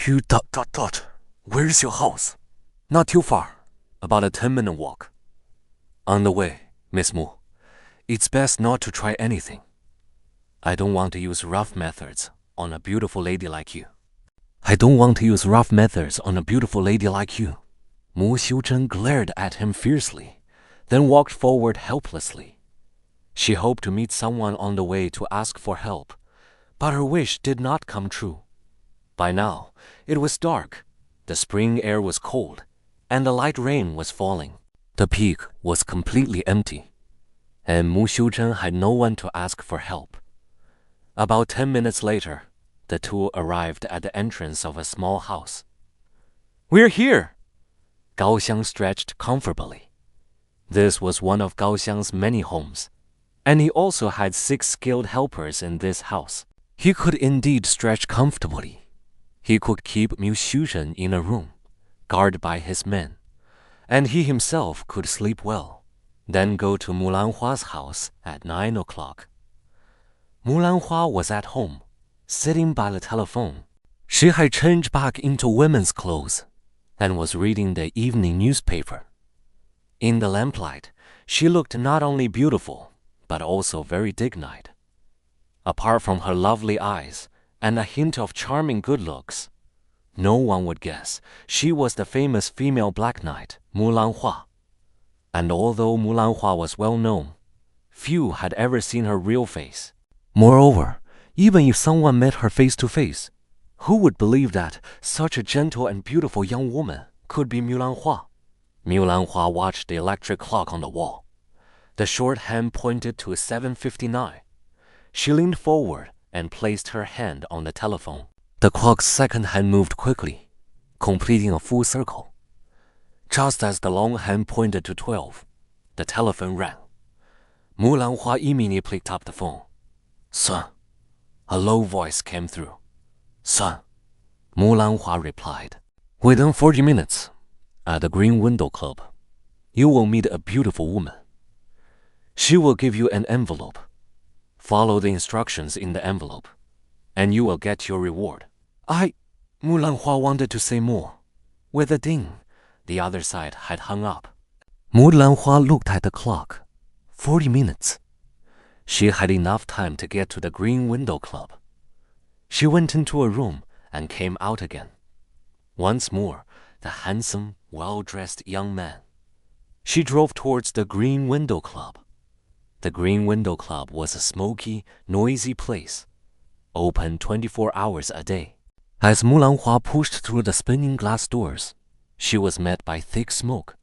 to ... Where's your house? Not too far. About a 10-minute walk. On the way, Miss Mu. It's best not to try anything. I don't want to use rough methods on a beautiful lady like you. I don't want to use rough methods on a beautiful lady like you. Mu Xiuzhen glared at him fiercely, then walked forward helplessly. She hoped to meet someone on the way to ask for help, but her wish did not come true. By now, it was dark, the spring air was cold, and the light rain was falling. The peak was completely empty, and Mu Xiuzhen had no one to ask for help. About 10 minutes later, the two arrived at the entrance of a small house. "We're here!" Gao Xiang stretched comfortably. This was one of Gao Xiang's many homes, and he also had 6 skilled helpers in this house. He could indeed stretch comfortably. He could keep Mu Xiuzhen in a room, guarded by his men, and he himself could sleep well, then go to Mulanhua's house at 9 o'clock. Mulanhua was at home, sitting by the telephone. She had changed back into women's clothes and was reading the evening newspaper. In the lamplight, she looked not only beautiful, but also very dignified. Apart from her lovely eyes and a hint of charming good looks, no one would guess she was the famous female Black Knight, Mulanhua. And although Mulanhua was well known, few had ever seen her real face. Moreover, even if someone met her face to face, who would believe that such a gentle and beautiful young woman could be Mulanhua? Mulanhua watched the electric clock on the wall. The short hand pointed to 7:59. She leaned forward and placed her hand on the telephone. The clock's second hand moved quickly, completing a full circle. Just as the long hand pointed to 12, the telephone rang. Mulanhua immediately picked up the phone. "Son," a low voice came through. "Son," Mulanhua replied. "Within 40 minutes, at the Green Window Club, you will meet a beautiful woman. She will give you an envelope. Follow the instructions in the envelope, and you will get your reward." Mulanhua wanted to say more. With a ding, the other side had hung up. Mulanhua looked at the clock. 40 minutes. She had enough time to get to the Green Window Club. She went into a room and came out again. Once more, the handsome, well-dressed young man. She drove towards the Green Window Club. The Green Window Club was a smoky, noisy place, open 24 hours a day. As Mulanhua pushed through the spinning glass doors, she was met by thick smoke,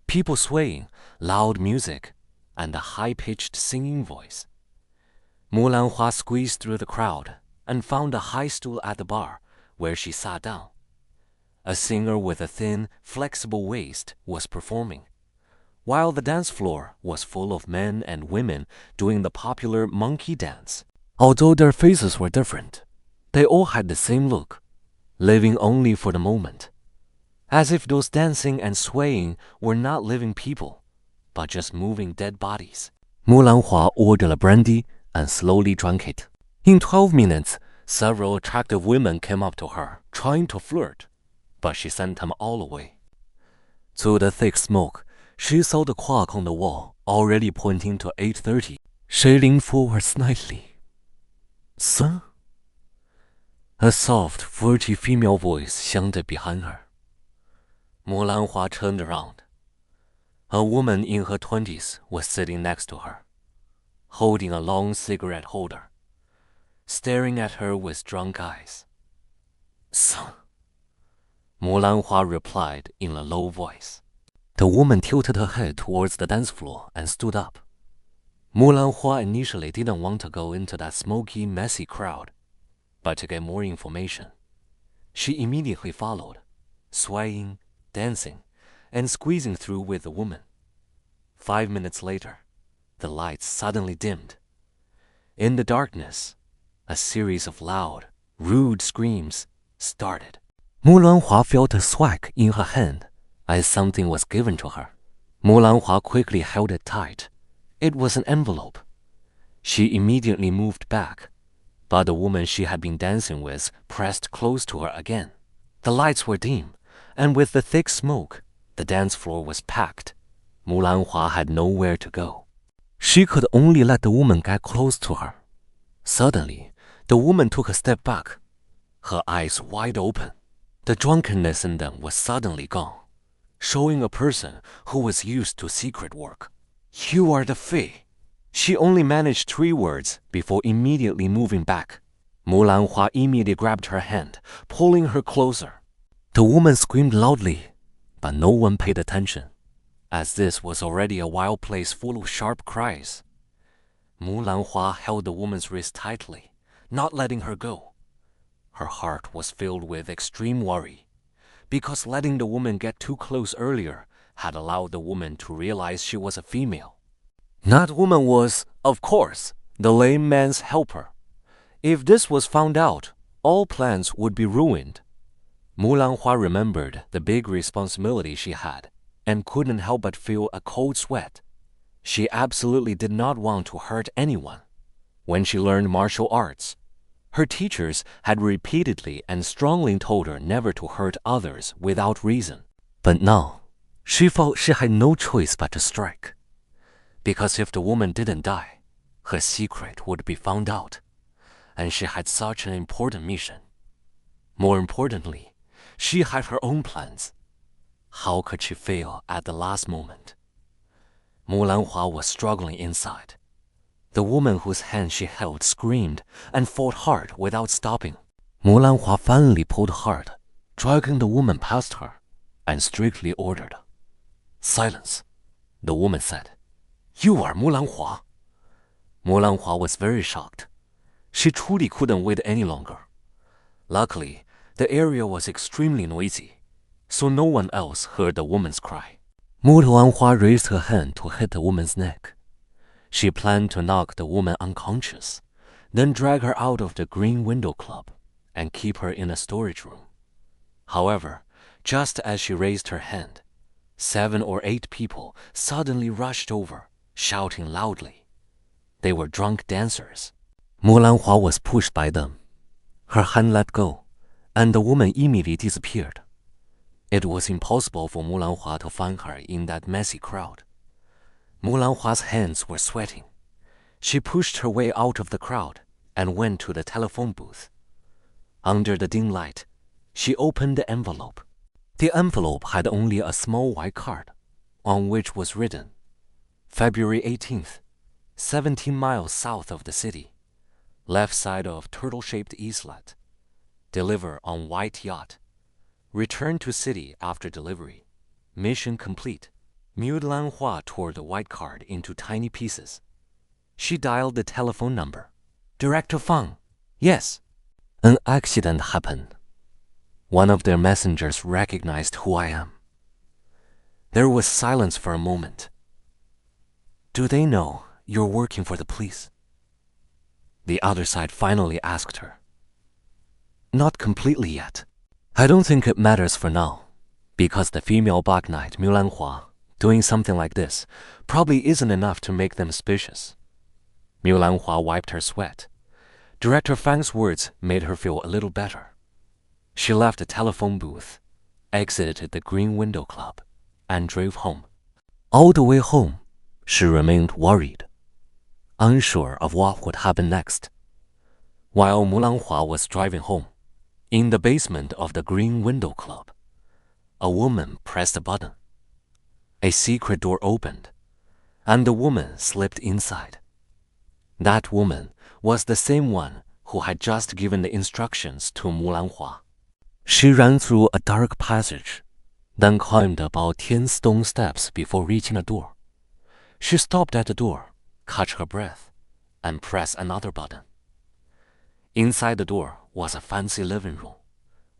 people swaying, loud music, and a high-pitched singing voice. Mulanhua squeezed through the crowd and found a high stool at the bar, where she sat down. A singer with a thin, flexible waist was performing, while the dance floor was full of men and women doing the popular monkey dance. Although their faces were different, they all had the same look, living only for the moment, as if those dancing and swaying were not living people, but just moving dead bodies. Mulanhua ordered a brandy and slowly drank it. In 12 minutes, several attractive women came up to her, trying to flirt, but she sent them all away. Through the thick smoke, she saw the clock on the wall already pointing to 8:30. She leaned forward slightly. "Son?" A soft, furtive female voice sounded behind her. Mulanhua turned around. A woman in her 20s was sitting next to her, holding a long cigarette holder, staring at her with drunk eyes. "Son," Mulanhua replied in a low voice. The woman tilted her head towards the dance floor and stood up. Mulanhua initially didn't want to go into that smoky, messy crowd, but to get more information, she immediately followed, swaying, dancing, and squeezing through with the woman. 5 minutes later, the lights suddenly dimmed. In the darkness, a series of loud, rude screams started. Mulanhua felt a swag in her hand as something was given to her. Mulanhua quickly held it tight. It was an envelope. She immediately moved back, but the woman she had been dancing with pressed close to her again. The lights were dim, and with the thick smoke, the dance floor was packed. 木兰花 had nowhere to go. She could only let the woman get close to her. Suddenly, the woman took a step back, her eyes wide open. The drunkenness in them was suddenly gone, showing a person who was used to secret work. You are the Fei. She only managed 3 words before immediately moving back. 木兰花 immediately grabbed her hand, pulling her closer. The woman screamed loudly, but no one paid attention, as this was already a wild place full of sharp cries. 木兰花 held the woman's wrist tightly, not letting her go. Her heart was filled with extreme worry, because letting the woman get too close earlier had allowed the woman to realize she was a female. That woman was, of course, the lame man's helper. If this was found out, all plans would be ruined. 木兰花 remembered the big responsibility she had and couldn't help but feel a cold sweat. She absolutely did not want to hurt anyone. When she learned martial arts, her teachers had repeatedly and strongly told her never to hurt others without reason. But now, she felt she had no choice but to strike. Because if the woman didn't die, her secret would be found out, and she had such an important mission. More importantly, she had her own plans. How could she fail at the last moment? 木兰花 was struggling inside. The woman whose hand she held screamed and fought hard without stopping. 木兰花 finally pulled hard, dragging the woman past her, and strictly ordered, "Silence," the woman said. "You are 木兰花." 木兰花 was very shocked. She truly couldn't wait any longer. Luckily, the area was extremely noisy, so no one else heard the woman's cry. 木兰花 raised her hand to hit the woman's neck. She planned to knock the woman unconscious, then drag her out of the Green Window Club and keep her in a storage room. However, just as she raised her hand, 7 or 8 people suddenly rushed over, shouting loudly. They were drunk dancers. 木兰花 was pushed by them. Her hand let go, and the woman immediately disappeared. It was impossible for 木兰花 to find her in that messy crowd. 木兰花's hands were sweating. She pushed her way out of the crowd and went to the telephone booth. Under the dim light, she opened the envelope. The envelope had only a small white card, on which was written, February 18th, 17 miles south of the city, left side of turtle-shaped islet. Deliver on white yacht. Return to city after delivery. Mission complete. 木兰花 tore the white card into tiny pieces. She dialed the telephone number. Director Fang. Yes. An accident happened. One of their messengers recognized who I am. There was silence for a moment. Do they know you're working for the police? The other side finally asked her. Not completely yet. I don't think it matters for now, because the female Black Knight, 木兰花, doing something like this probably isn't enough to make them suspicious. 木兰花 wiped her sweat. Director Fang's words made her feel a little better. She left the telephone booth, exited the Green Window Club, and drove home. All the way home, she remained worried, unsure of what would happen next. While 木兰花 was driving home, in the basement of the Green Window Club, a woman pressed a button. A secret door opened, and the woman slipped inside. That woman was the same one who had just given the instructions to 木兰花. She ran through a dark passage, then climbed about 10 stone steps before reaching a door. She stopped at the door, caught her breath, and pressed another button. Inside the door was a fancy living room,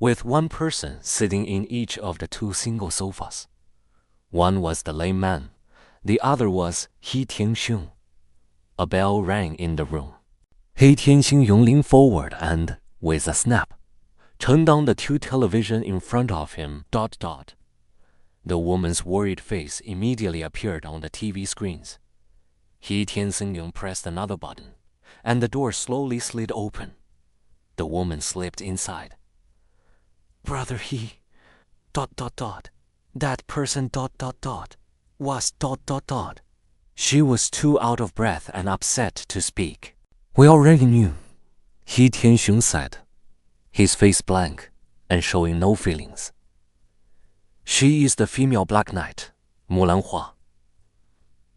with one person sitting in each of the 2 single sofas. One was the lame man, the other was He Tianxing. A bell rang in the room. He Tianxing leaned forward and, with a snap, turned on the 2 televisions in front of him. ... The woman's worried face immediately appeared on the TV screens. He Tianxing pressed another button, and the door slowly slid open. The woman slipped inside. Brother, he... ... That person... ... was... ... She was too out of breath and upset to speak. We already knew, He Tianxiong said, his face blank and showing no feelings. She is the female Black Knight, Mulan Hua.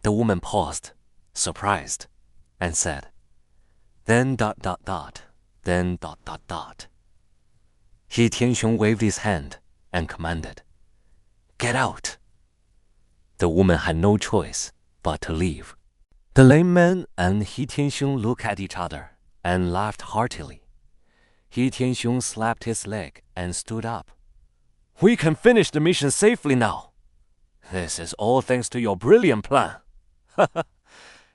The woman paused, surprised, and said, then ... then ... He Tianxiong waved his hand and commanded, Get out! The woman had no choice but to leave. The lame man and He Tianxiong looked at each other and laughed heartily. He Tianxiong slapped his leg and stood up. We can finish the mission safely now. This is all thanks to your brilliant plan.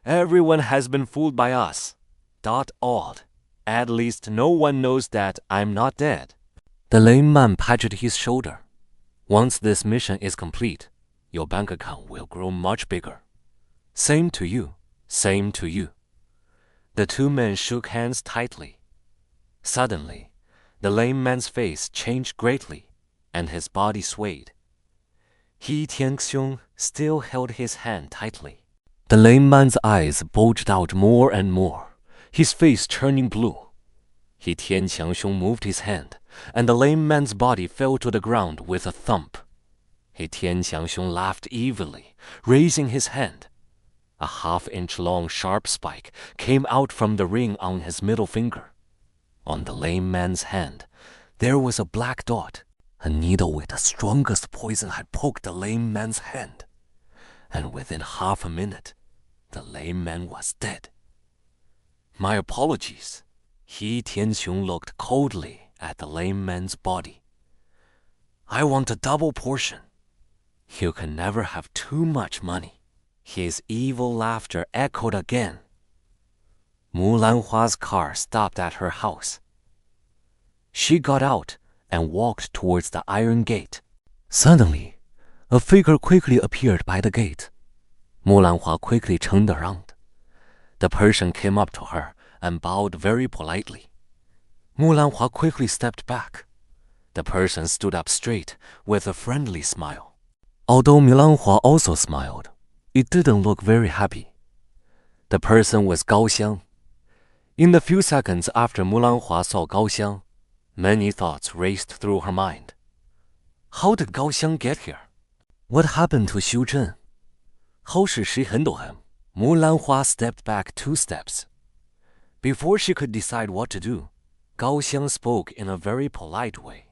Everyone has been fooled by us. Odd. At least no one knows that I'm not dead. The lame man patted his shoulder. Once this mission is complete, your bank account will grow much bigger. Same to you. Same to you. The two men shook hands tightly. Suddenly, the lame man's face changed greatly, and his body swayed. He Tianxiong still held his hand tightly. The lame man's eyes bulged out more and more, his face turning blue. He Tianxiong moved his hand, and the lame man's body fell to the ground with a thump. He Tianxiong laughed evilly, raising his hand. A half-inch-long sharp spike came out from the ring on his middle finger. On the lame man's hand, there was a black dot. A needle with the strongest poison had poked the lame man's hand. And within half a minute, the lame man was dead. My apologies. He Tianxiong looked coldly at the lame man's body. I want a double portion. You can never have too much money. His evil laughter echoed again. Mulan Hua's car stopped at her house. She got out and walked towards the iron gate. Suddenly, a figure quickly appeared by the gate. Mulan Hua quickly turned around. The person came up to her and bowed very politely. Mulan Hua quickly stepped back. The person stood up straight with a friendly smile. Although Mulan Hua also smiled, it didn't look very happy. The person was Gao Xiang. In the few seconds after Mulan Hua saw Gao Xiang, many thoughts raced through her mind. How did Gao Xiang get here? What happened to Xiu Zhen? How should she handle him? Mulan Hua stepped back 2 steps. Before she could decide what to do, Gao Xiang spoke in a very polite way.